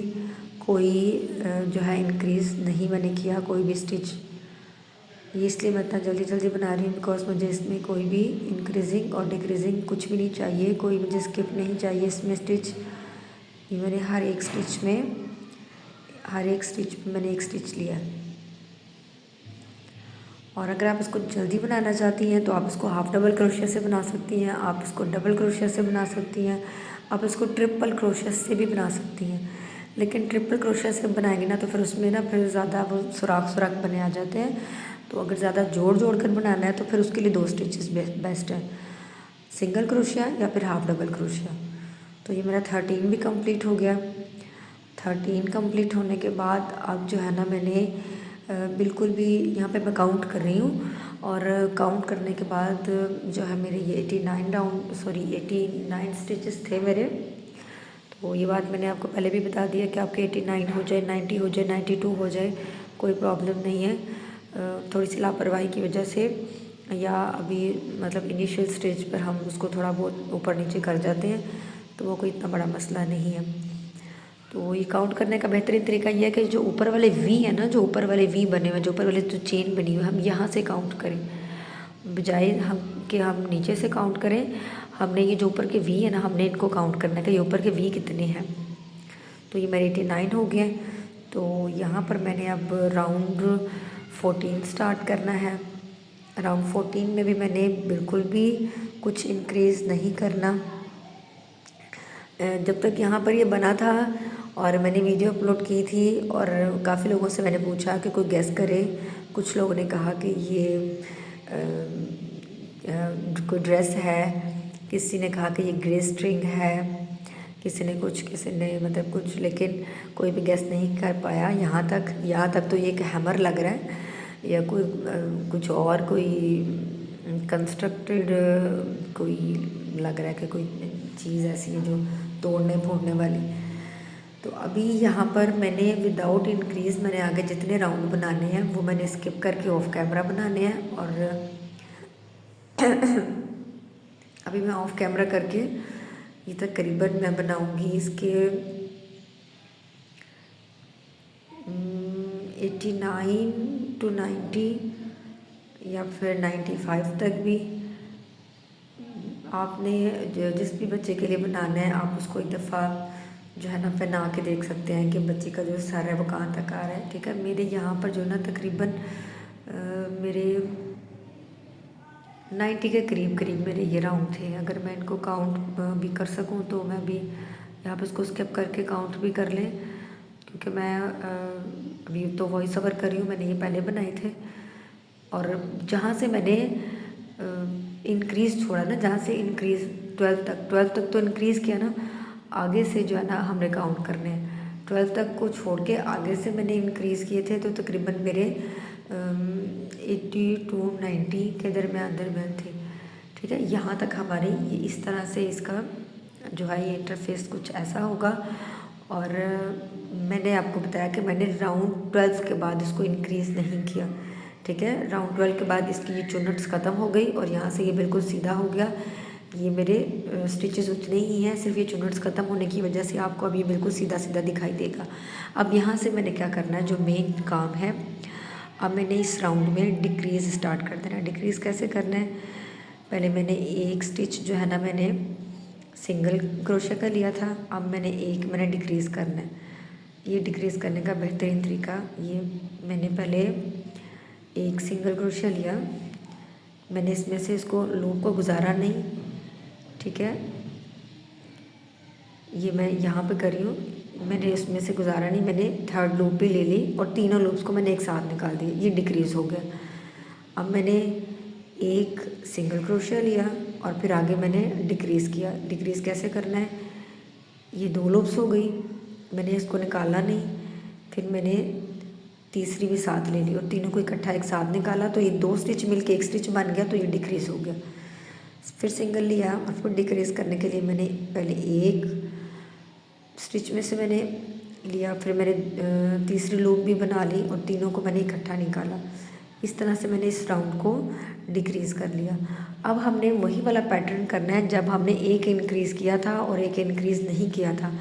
कोई जो है इंक्रीज़ नहीं मैंने किया, कोई भी स्टिच। ये इसलिए मैं इतना जल्दी जल्दी बना रही हूँ बिकॉज मुझे इसमें कोई भी इंक्रीजिंग और डिक्रीजिंग कुछ भी नहीं चाहिए, कोई मुझे स्किप नहीं चाहिए इसमें स्टिच। ये मैंने हर एक स्टिच में मैंने एक स्टिच लिया। और अगर आप इसको जल्दी बनाना चाहती हैं तो आप इसको हाफ डबल क्रोशिया से बना सकती हैं, आप इसको डबल क्रोशिया से बना सकती हैं, आप इसको ट्रिपल क्रोशिया से भी बना सकती हैं। लेकिन ट्रिपल क्रोशिया से बनाएंगे ना तो फिर उसमें ना फिर ज़्यादा वो सुराख बने आ जाते हैं। तो अगर ज़्यादा जोड़ कर बनाना है तो फिर उसके लिए 2 स्टिचेस बेस्ट है, सिंगल क्रोशिया या फिर हाफ डबल क्रोशिया। तो ये मेरा 13 भी कंप्लीट हो गया। 13 कंप्लीट होने के बाद अब जो है ना मैंने बिल्कुल भी यहाँ पे मैं काउंट कर रही हूँ और काउंट करने के बाद जो है मेरे ये 89 स्टिचेस थे मेरे। तो ये बात मैंने आपको पहले भी बता दिया कि आपके 89 हो जाए, 90 हो जाए, 92 हो जाए, कोई प्रॉब्लम नहीं है। थोड़ी सी लापरवाही की वजह से या अभी मतलब इनिशियल स्टेज पर हम उसको थोड़ा बहुत ऊपर नीचे कर जाते हैं तो वो कोई इतना बड़ा मसला नहीं है। तो ये काउंट करने का बेहतरीन तरीका ये है कि जो ऊपर वाले वी है ना, जो ऊपर वाले वी बने हुए, जो ऊपर वाले जो चेन बनी हुई है, हम यहाँ से काउंट करें बजाय हम नीचे से काउंट करें। हमने ये जो ऊपर के वी है ना, हमने इनको काउंट करना है कि ये ऊपर के वी कितने हैं। तो ये मेरे 89 हो गए। तो यहाँ पर मैंने अब राउंड 14 स्टार्ट करना है। राउंड 14 में भी मैंने बिल्कुल भी कुछ इंक्रीज़ नहीं करना। जब तक यहाँ पर ये बना था और मैंने वीडियो अपलोड की थी और काफ़ी लोगों से मैंने पूछा कि कोई गेस करे। कुछ लोगों ने कहा कि ये कोई ड्रेस है, किसी ने कहा कि ये ग्रे स्ट्रिंग है, किसी ने मतलब कुछ, लेकिन कोई भी गेस नहीं कर पाया। यहाँ तक तो ये एक हैमर लग रहा है या कोई कुछ और कोई कंस्ट्रक्टेड कोई लग रहा है कि कोई चीज़ ऐसी है जो तोड़ने फोड़ने वाली। तो अभी यहाँ पर मैंने विदाउट इंक्रीज़ मैंने आगे जितने राउंड बनाने हैं वो मैंने स्किप करके ऑफ कैमरा बनाने हैं। और अभी मैं ऑफ कैमरा करके ये तकरीबन मैं बनाऊँगी इसके 89 to 90 या फिर 95 तक भी। आपने जिस भी बच्चे के लिए बनाना है आप उसको एक दफ़ा जो है ना पहना के देख सकते हैं कि बच्चे का जो सर है वो कहाँ तक आ रहा है, ठीक है। मेरे यहाँ पर जो ना तकरीबन मेरे 90 के करीब मेरे ये राउंड थे। अगर मैं इनको काउंट भी कर सकूँ तो मैं भी आप इसको स्किप करके काउंट भी कर लें, क्योंकि मैं अभी तो वॉइस ओवर कर रही हूँ, मैंने ये पहले बनाए थे। और जहाँ से मैंने इंक्रीज़ छोड़ा ना, जहाँ से इंक्रीज़ 12 तक तो इंक्रीज़ किया ना, आगे से जो है ना हमने काउंट करने हैं। 12 तक को छोड़ के आगे से मैंने इंक्रीज़ किए थे, तो तकरीबन मेरे 80 to 90 के दरमियान थे। ठीक है, यहाँ तक हमारी ये इस तरह से इसका जो है ये इंटरफेस कुछ ऐसा होगा। और मैंने आपको बताया कि मैंने राउंड 12 के बाद इसको इंक्रीज़ नहीं किया। ठीक है, राउंड 12 के बाद इसकी ये चुन्नट्स ख़त्म हो गई और यहाँ से ये बिल्कुल सीधा हो गया। ये मेरे स्टिचेस उतने ही हैं, सिर्फ ये चुन्नट्स ख़त्म होने की वजह से आपको अब ये बिल्कुल सीधा सीधा दिखाई देगा। अब यहाँ से मैंने क्या करना है, जो मेन काम है, अब मैंने इस राउंड में डिक्रीज़ स्टार्ट कर देना है। डिक्रीज़ कैसे करना है, पहले मैंने एक स्टिच जो है ना मैंने सिंगल क्रोशे का लिया था, अब मैंने डिक्रीज़ करना है। ये डिक्रीज़ करने का बेहतरीन तरीका, ये मैंने पहले एक सिंगल क्रोशा लिया, मैंने इसमें से इसको लूप को गुजारा नहीं। ठीक है, ये मैं यहाँ पे कर रही हूँ, मैंने इसमें से गुजारा नहीं, मैंने थर्ड लूप भी ले ली और तीनों लूप्स को मैंने एक साथ निकाल दिया, ये डिक्रीज़ हो गया। अब मैंने एक सिंगल क्रोशिया लिया और फिर आगे मैंने डिक्रीज़ किया। डिक्रीज़ कैसे करना है, ये 2 लूप्स हो गई, मैंने इसको निकाला नहीं, फिर मैंने तीसरी भी साथ ले ली और तीनों को इकट्ठा एक साथ निकाला, तो ये 2 स्टिच मिलके एक स्टिच बन गया, तो ये डिक्रीज़ हो गया। फिर सिंगल लिया और फिर डिक्रीज़ करने के लिए मैंने पहले एक स्टिच में से मैंने लिया, फिर मैंने तीसरी लूप भी बना ली और तीनों को मैंने इकट्ठा निकाला। इस तरह से मैंने इस राउंड को डिक्रीज़ कर लिया। अब हमने वही वाला पैटर्न करना है जब हमने एक इंक्रीज़ किया था और एक इंक्रीज़ नहीं किया था।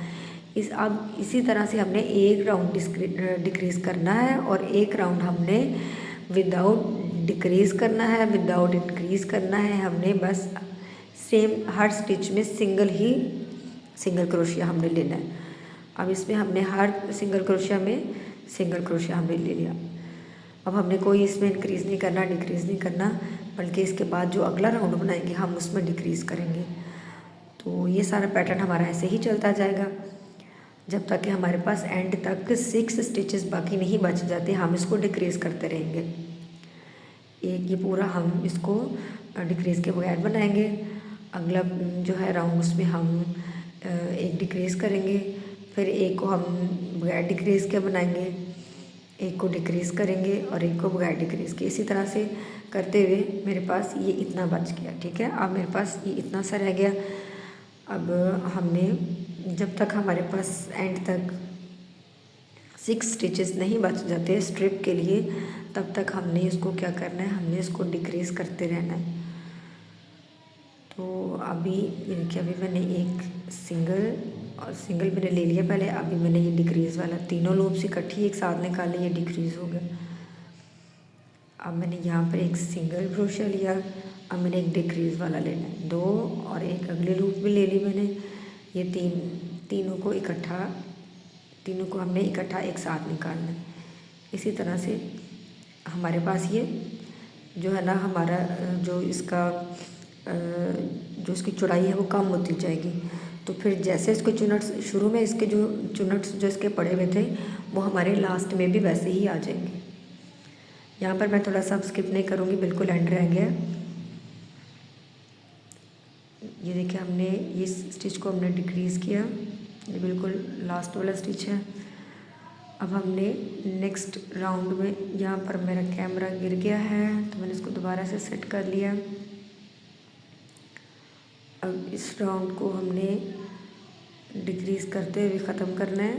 अब इसी तरह से हमने एक राउंड डिक्रीज़ करना है और एक राउंड हमने विदाउट डिक्रीज़ करना है, विदाउट इंक्रीज़ करना है। हमने बस सेम हर स्टिच में सिंगल क्रोशिया हमने लेना है। अब इसमें हमने हर सिंगल क्रोशिया में सिंगल क्रोशिया हमने ले लिया। अब हमने कोई इसमें इंक्रीज़ नहीं करना, डिक्रीज़ नहीं करना, बल्कि इसके बाद जो अगला राउंड बनाएंगे हम उसमें डिक्रीज़ करेंगे। तो ये सारा पैटर्न हमारा ऐसे ही चलता जाएगा जब तक कि हमारे पास एंड तक 6 स्टिचेस बाकी नहीं बच जाते, हम इसको डिक्रीज़ करते रहेंगे। एक ये पूरा हम इसको डिक्रीज़ के बगैर बनाएंगे। अगला जो है राउंड उसमें हम एक डिक्रीज़ करेंगे, फिर एक को हम बगैर डिक्रीज़ के बनाएंगे, एक को डिक्रीज़ करेंगे और एक को बगैर डिक्रीज़ के। इसी तरह से करते हुए मेरे पास ये इतना बच गया। ठीक है, अब मेरे पास ये इतना सा रह गया। अब हमने जब तक हमारे पास एंड तक 6 स्टिचेस नहीं बच जाते स्ट्रिप के लिए, तब तक हमने इसको क्या करना है, हमने इसको डिक्रीज़ करते रहना है। तो अभी ये देखिए, अभी मैंने एक सिंगल मैंने ले लिया पहले, अभी मैंने ये डिक्रीज़ वाला तीनों लूप्स इकट्ठी एक साथ निकाले, ये डिक्रीज़ हो गया। अब मैंने यहाँ पर एक सिंगल क्रोशिया लिया, अब मैंने एक डिक्रीज़ वाला लेना है, 2 और एक अगले लूप भी ले ली मैंने। ये तीनों को हमने इकट्ठा एक साथ निकालना है। इसी तरह से हमारे पास ये जो है ना, हमारा जो इसकी चौड़ाई है वो कम होती जाएगी। तो फिर जैसे इसके चुनट्स शुरू में इसके जो चुनट्स जो इसके पड़े हुए थे वो हमारे लास्ट में भी वैसे ही आ जाएंगे। यहाँ पर मैं थोड़ा सा स्किप नहीं करूँगी, बिल्कुल एंड रह गया। ये देखिए, हमने इस स्टिच को हमने डिक्रीज़ किया, ये बिल्कुल लास्ट वाला स्टिच है। अब हमने नेक्स्ट राउंड में, यहाँ पर मेरा कैमरा गिर गया है तो मैंने इसको दोबारा से सेट कर लिया। अब इस राउंड को हमने डिक्रीज़ करते हुए ख़त्म करना है।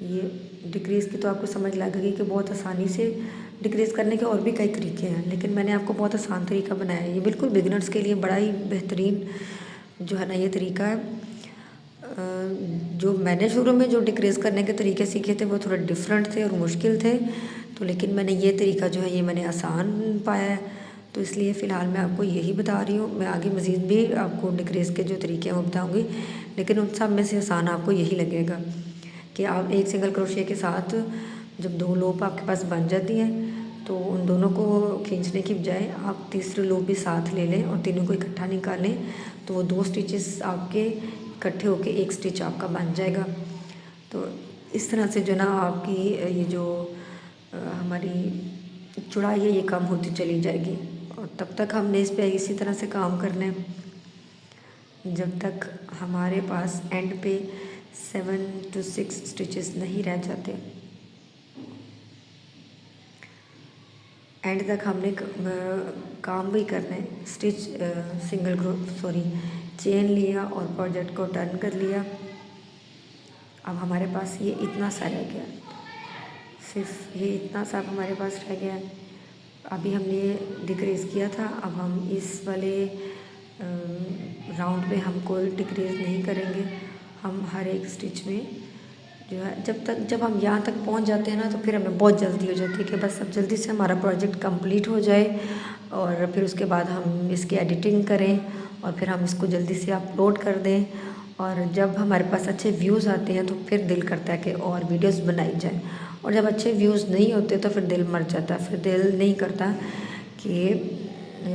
ये डिक्रीज़ की तो आपको समझ लगेगी कि बहुत आसानी से डिक्रीज़ करने के और भी कई तरीके हैं, लेकिन मैंने आपको बहुत आसान तरीका बनाया है। ये बिल्कुल बिगिनर्स के लिए बड़ा ही बेहतरीन जो है ना ये तरीका है। जो मैंने शुरू में जो डिक्रीज़ करने के तरीके सीखे थे वो थोड़े डिफरेंट थे और मुश्किल थे, तो लेकिन मैंने ये तरीका जो है ये मैंने आसान पाया है, तो इसलिए फ़िलहाल मैं आपको यही बता रही हूँ। मैं आगे मज़ीद भी आपको डिक्रीज़ के जो तरीके हैं वो बताऊँगी, लेकिन उन सब में से आसान आपको यही लगेगा कि आप एक सिंगल क्रोशिया के साथ जब 2 लूप आपके पास बन जाती हैं तो उन दोनों को खींचने की बजाय आप तीसरी लूप भी साथ ले लें और तीनों को इकट्ठा निकालें, तो वो 2 स्टिचेस आपके इकट्ठे होके एक स्टिच आपका बन जाएगा। तो इस तरह से जो ना आपकी ये जो हमारी चौड़ाई है ये कम होती चली जाएगी। और तब तक हमने इस पे इसी तरह से काम करना है जब तक हमारे पास एंड पे 7 to 6 स्टिचेस नहीं रह जाते। एंड तक हमने काम भी करना है। स्टिच चेन लिया और प्रोजेक्ट को टर्न कर लिया। अब हमारे पास ये इतना सा रह गया, सिर्फ ये इतना सा हमारे पास रह गया। अभी हमने डिक्रीज़ किया था, अब हम इस वाले राउंड में हम कोई डिक्रीज़ नहीं करेंगे। हम हर एक स्टिच में जो है जब हम यहाँ तक पहुँच जाते हैं ना तो फिर हमें बहुत जल्दी हो जाती है कि बस अब जल्दी से हमारा प्रोजेक्ट कंप्लीट हो जाए और फिर उसके बाद हम इसकी एडिटिंग करें और फिर हम इसको जल्दी से अपलोड कर दें। और जब हमारे पास अच्छे व्यूज़ आते हैं तो फिर दिल करता है कि और वीडियोस बनाई जाए, और जब अच्छे व्यूज़ नहीं होते तो फिर दिल मर जाता है, फिर दिल नहीं करता कि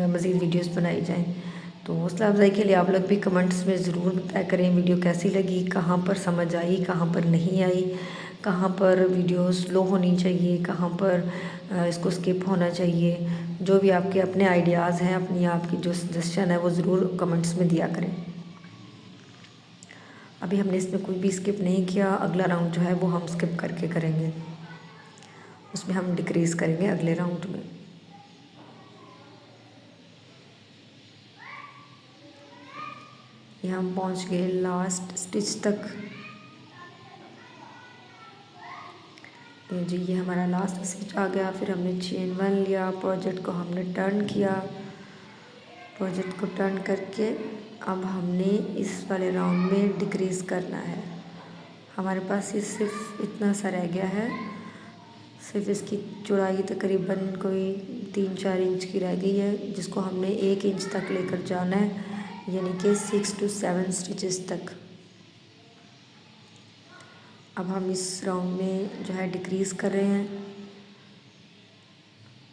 मज़ीद वीडियोस बनाई जाएँ। तो हौसला अफजाई के लिए आप लोग भी कमेंट्स में ज़रूर बताया करें वीडियो कैसी लगी, कहाँ पर समझ आई, कहाँ पर नहीं आई, कहाँ पर वीडियो स्लो होनी चाहिए, कहाँ पर इसको स्किप होना चाहिए। जो भी आपके अपने आइडियाज़ हैं, अपनी आपकी जो सजेशन है वो ज़रूर कमेंट्स में दिया करें। अभी हमने इसमें कोई भी स्किप नहीं किया। अगला राउंड जो है वो हम स्किप करके करेंगे, उसमें हम डिक्रीज़ करेंगे अगले राउंड में। यहाँ हम पहुँच गए लास्ट स्टिच तक। जी ये हमारा लास्ट स्टिच आ गया। फिर हमने चेन 1 लिया, प्रोजेक्ट को हमने टर्न किया। प्रोजेक्ट को टर्न करके अब हमने इस वाले राउंड में डिक्रीज़ करना है। हमारे पास ये सिर्फ इतना सा रह गया है, सिर्फ इसकी चौड़ाई तकरीबन कोई 3-4 इंच की रह गई है, जिसको हमने 1 इंच तक लेकर जाना है, यानी कि 6 to 7 स्टिचेस तक। अब हम इस राउंड में जो है डिक्रीज़ कर रहे हैं।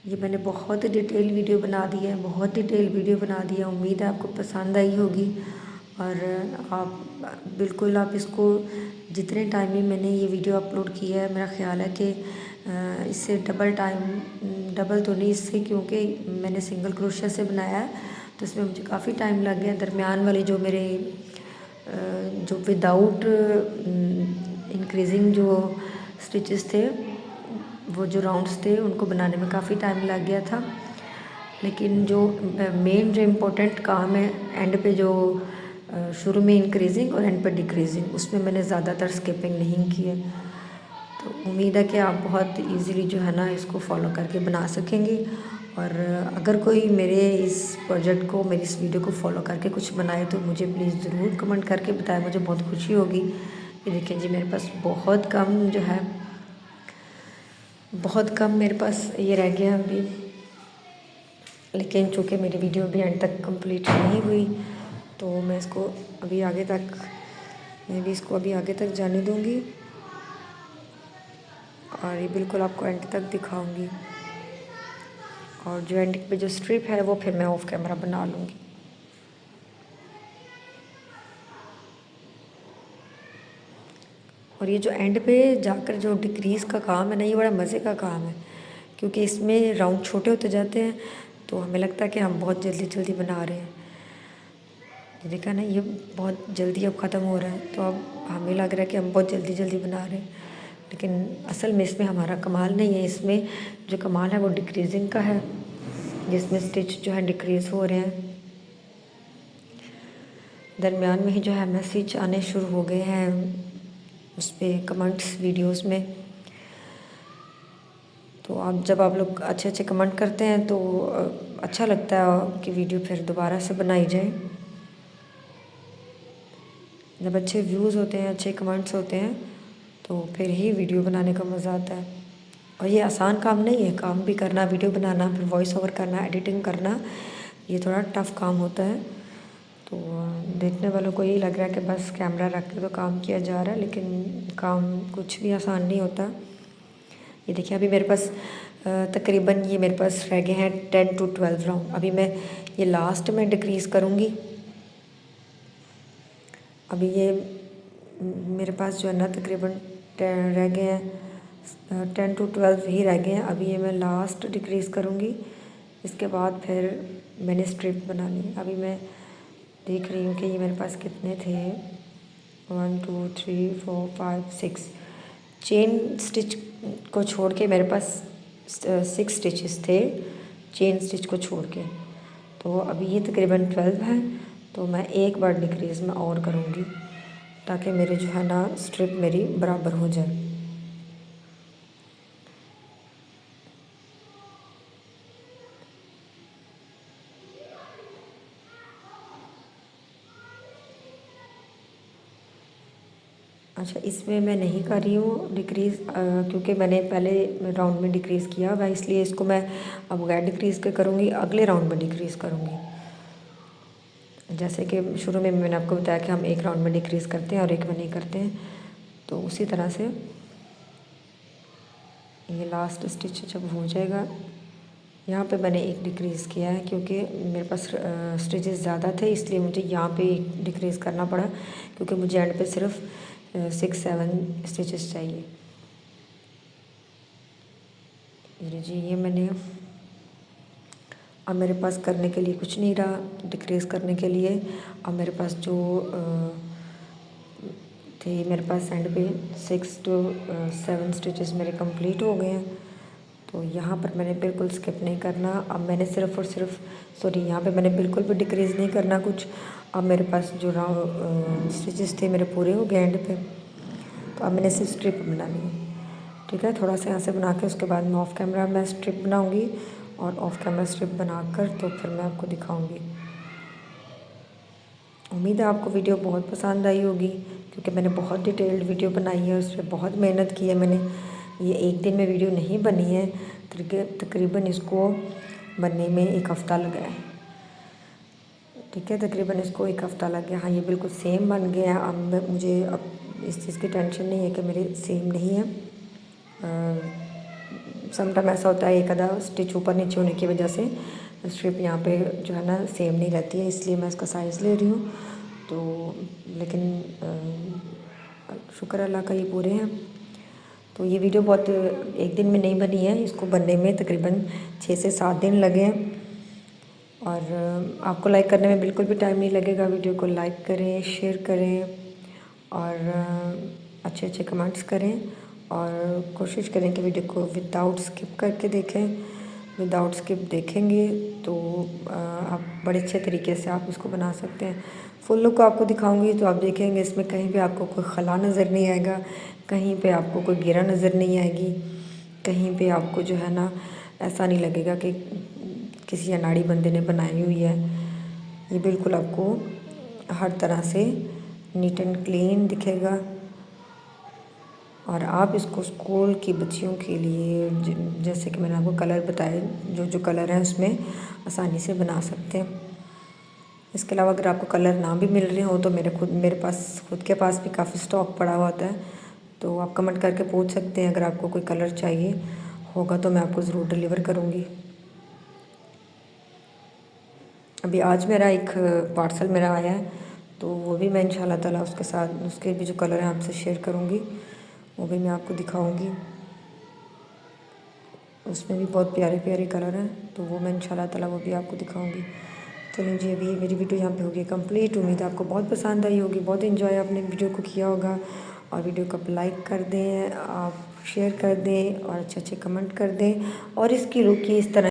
ये मैंने बहुत डिटेल वीडियो बना दी है, बहुत डिटेल वीडियो बना दी है। उम्मीद है आपको पसंद आई होगी और आप बिल्कुल आप इसको जितने टाइम में मैंने ये वीडियो अपलोड की है, मेरा ख़्याल है कि इससे डबल तो नहीं इससे, क्योंकि मैंने सिंगल क्रोशिया से बनाया है तो इसमें मुझे काफ़ी टाइम लग गया। दरमियान वाले जो मेरे जो विदाउट इंक्रीजिंग जो स्टिचेस थे, वो जो राउंड्स थे उनको बनाने में काफ़ी टाइम लग गया था। लेकिन जो मेन जो इम्पोर्टेंट काम है एंड पे, जो शुरू में इंक्रीजिंग और एंड पे डिक्रीजिंग, उसमें मैंने ज़्यादातर स्किपिंग नहीं की है। तो उम्मीद है कि आप बहुत इजीली जो है ना इसको फॉलो करके बना सकेंगे। और अगर कोई मेरे इस प्रोजेक्ट को, मेरी इस वीडियो को फॉलो करके कुछ बनाए तो मुझे प्लीज़ ज़रूर कमेंट करके बताएं, मुझे बहुत खुशी होगी। ये देखिए जी, मेरे पास बहुत कम जो है, बहुत कम मेरे पास ये रह गया अभी। लेकिन चूँकि मेरी वीडियो अभी एंड तक कंप्लीट नहीं हुई तो मैं इसको अभी आगे तक जाने दूँगी और ये बिल्कुल आपको एंड तक दिखाऊंगी। और जो एंड पे जो स्ट्रिप है वो फिर मैं ऑफ कैमरा बना लूँगी। और ये जो एंड पे जाकर जो डिक्रीज़ का काम है ना, ये बड़ा मज़े का काम है, क्योंकि इसमें राउंड छोटे होते जाते हैं तो हमें लगता है कि हम बहुत जल्दी जल्दी बना रहे हैं। ये देखा ना, ये बहुत जल्दी अब ख़त्म हो रहा है, तो अब हमें लग रहा है कि हम बहुत जल्दी जल्दी बना रहे हैं, लेकिन असल में इसमें हमारा कमाल नहीं है। इसमें जो कमाल है वो डिक्रीजिंग का है, जिसमें स्टिच जो है डिक्रीज़ हो रहे हैं। दरमियान में ही जो है मैसेज आने शुरू हो गए हैं उस पर कमेंट्स वीडियोस में। तो जब आप लोग अच्छे अच्छे कमेंट करते हैं तो अच्छा लगता है कि वीडियो फिर दोबारा से बनाई जाए। जब अच्छे व्यूज़ होते हैं, अच्छे कमेंट्स होते हैं तो फिर ही वीडियो बनाने का मज़ा आता है। और ये आसान काम नहीं है, काम भी करना, वीडियो बनाना, फिर वॉइस ओवर करना, एडिटिंग करना, ये थोड़ा टफ़ काम होता है। तो देखने वालों को यही लग रहा है कि बस कैमरा रख के तो काम किया जा रहा है, लेकिन काम कुछ भी आसान नहीं होता। ये देखिए, अभी मेरे पास तकरीबन ये मेरे पास रह गए हैं 10 to 12 राउंड। अभी मैं ये लास्ट में डिक्रीज़ करूँगी, अभी ये मेरे पास जो है ना तकरीबन 10 रह गए हैं, 10 to 12 ही रह गए हैं। अभी ये मैं लास्ट डिक्रीज़ करूँगी, इसके बाद फिर मैंने स्ट्रिप बनानी है। अभी मैं देख रही हूँ कि ये मेरे पास कितने थे, 1 2 3 4 5 6 चेन स्टिच को छोड़ के मेरे पास 6 स्टिचेस थे, चेन स्टिच को छोड़ के। तो अभी ये तकरीबन 12 है, तो मैं एक बार डिक्रीज़ में और करूँगी ताकि मेरे जो है ना स्ट्रिप मेरी बराबर हो जाए। अच्छा, इसमें मैं नहीं कर रही हूँ डिक्रीज़, क्योंकि मैंने पहले राउंड में डिक्रीज़ किया हुआ, इसलिए इसको मैं अब गैर डिक्रीज़ के करूँगी, अगले राउंड में डिक्रीज़ करूँगी। जैसे कि शुरू में मैंने आपको बताया कि हम एक राउंड में डिक्रीज़ करते हैं और एक में नहीं करते हैं, तो उसी तरह से ये लास्ट स्टिच जब हो जाएगा, यहाँ पे मैंने एक डिक्रीज़ किया है क्योंकि मेरे पास स्टिचेस ज़्यादा थे, इसलिए मुझे यहाँ पे एक डिक्रीज़ करना पड़ा, क्योंकि मुझे एंड पे सिर्फ 6-7 स्टिचेस चाहिए। जी, ये मैंने अब मेरे पास करने के लिए कुछ नहीं रहा डिक्रीज़ करने के लिए। अब मेरे पास जो थे, मेरे पास एंड पे 6 to 7 स्टिचेस मेरे कंप्लीट हो गए हैं। तो यहाँ पर मैंने बिल्कुल स्किप नहीं करना। अब मैंने सिर्फ़ और सिर्फ यहाँ पे मैंने बिल्कुल भी डिक्रीज़ नहीं करना कुछ। अब मेरे पास जो स्टिचेस थे मेरे पूरे हो गए एंड पे, तो अब मैंने सिर्फ स्ट्रिप बनानी है। ठीक है, थोड़ा सा यहाँ से बना के उसके बाद मैं ऑफ़ कैमरा मैं स्ट्रिप बनाऊँगी, और ऑफ़ कैमरा स्ट्रिप बनाकर तो फिर मैं आपको दिखाऊँगी। उम्मीद है आपको वीडियो बहुत पसंद आई होगी, क्योंकि मैंने बहुत डिटेल्ड वीडियो बनाई है, उस पर बहुत मेहनत की है मैंने। ये एक दिन में वीडियो नहीं बनी है, तकरीबन इसको बनने में 1 हफ़्ता लगा है। ठीक है, तकरीबन इसको 1 हफ़्ता लग गया। हाँ, ये बिल्कुल सेम बन गया है। अब मुझे अब इस चीज़ की टेंशन नहीं है कि मेरे सेम नहीं है। समटाइम ऐसा होता है एक आधा स्टिच ऊपर नीचे होने की वजह से स्ट्रिप यहाँ पे जो है ना सेम नहीं रहती है, इसलिए मैं इसका साइज़ ले रही हूँ। तो लेकिन शुक्र अल्लाह का ये पूरे हैं। तो ये वीडियो बहुत एक दिन में नहीं बनी है, इसको बनने में तकरीबन 6 से 7 दिन लगे हैं। और आपको लाइक करने में बिल्कुल भी टाइम नहीं लगेगा। वीडियो को लाइक करें, शेयर करें और अच्छे अच्छे कमेंट्स करें, और कोशिश करें कि वीडियो को विदाउट स्किप करके देखें। विदाउट स्किप देखेंगे तो आप बड़े अच्छे तरीके से आप इसको बना सकते हैं। फुल लुक आपको दिखाऊंगी तो आप देखेंगे इसमें कहीं पे आपको कोई खला नज़र नहीं आएगा, कहीं पे आपको कोई गिरा नज़र नहीं आएगी, कहीं पे आपको जो है ना ऐसा नहीं लगेगा कि किसी अनाड़ी बंदे ने बनाई हुई है। ये बिल्कुल आपको हर तरह से नीट एंड क्लीन दिखेगा, और आप इसको स्कूल की बच्चियों के लिए जैसे कि मैंने आपको कलर बताए, जो जो कलर हैं उसमें आसानी से बना सकते हैं। इसके अलावा अगर आपको कलर ना भी मिल रहे हो तो मेरे पास खुद के पास भी काफ़ी स्टॉक पड़ा हुआ होता है, तो आप कमेंट करके पूछ सकते हैं। अगर आपको कोई कलर चाहिए होगा तो मैं आपको ज़रूर डिलीवर करूँगी। अभी आज मेरा एक पार्सल मेरा आया है, तो वो भी मैं इंशाल्लाह ताला उसके साथ उसके भी जो कलर हैं आपसे शेयर करूँगी, वो भी मैं आपको दिखाऊँगी। उसमें भी बहुत प्यारे प्यारे कलर हैं, तो वो मैं इंशाल्लाह ताला वो भी आपको दिखाऊँगी। चलिए जी, अभी मेरी वीडियो यहाँ पे होगी कंप्लीट। उम्मीद है आपको बहुत पसंद आई होगी, बहुत एंजॉय आपने वीडियो को किया होगा। और वीडियो को आप लाइक कर दें, आप शेयर कर दें और अच्छे अच्छे कमेंट कर दें, और इसकी लुक की इस तरह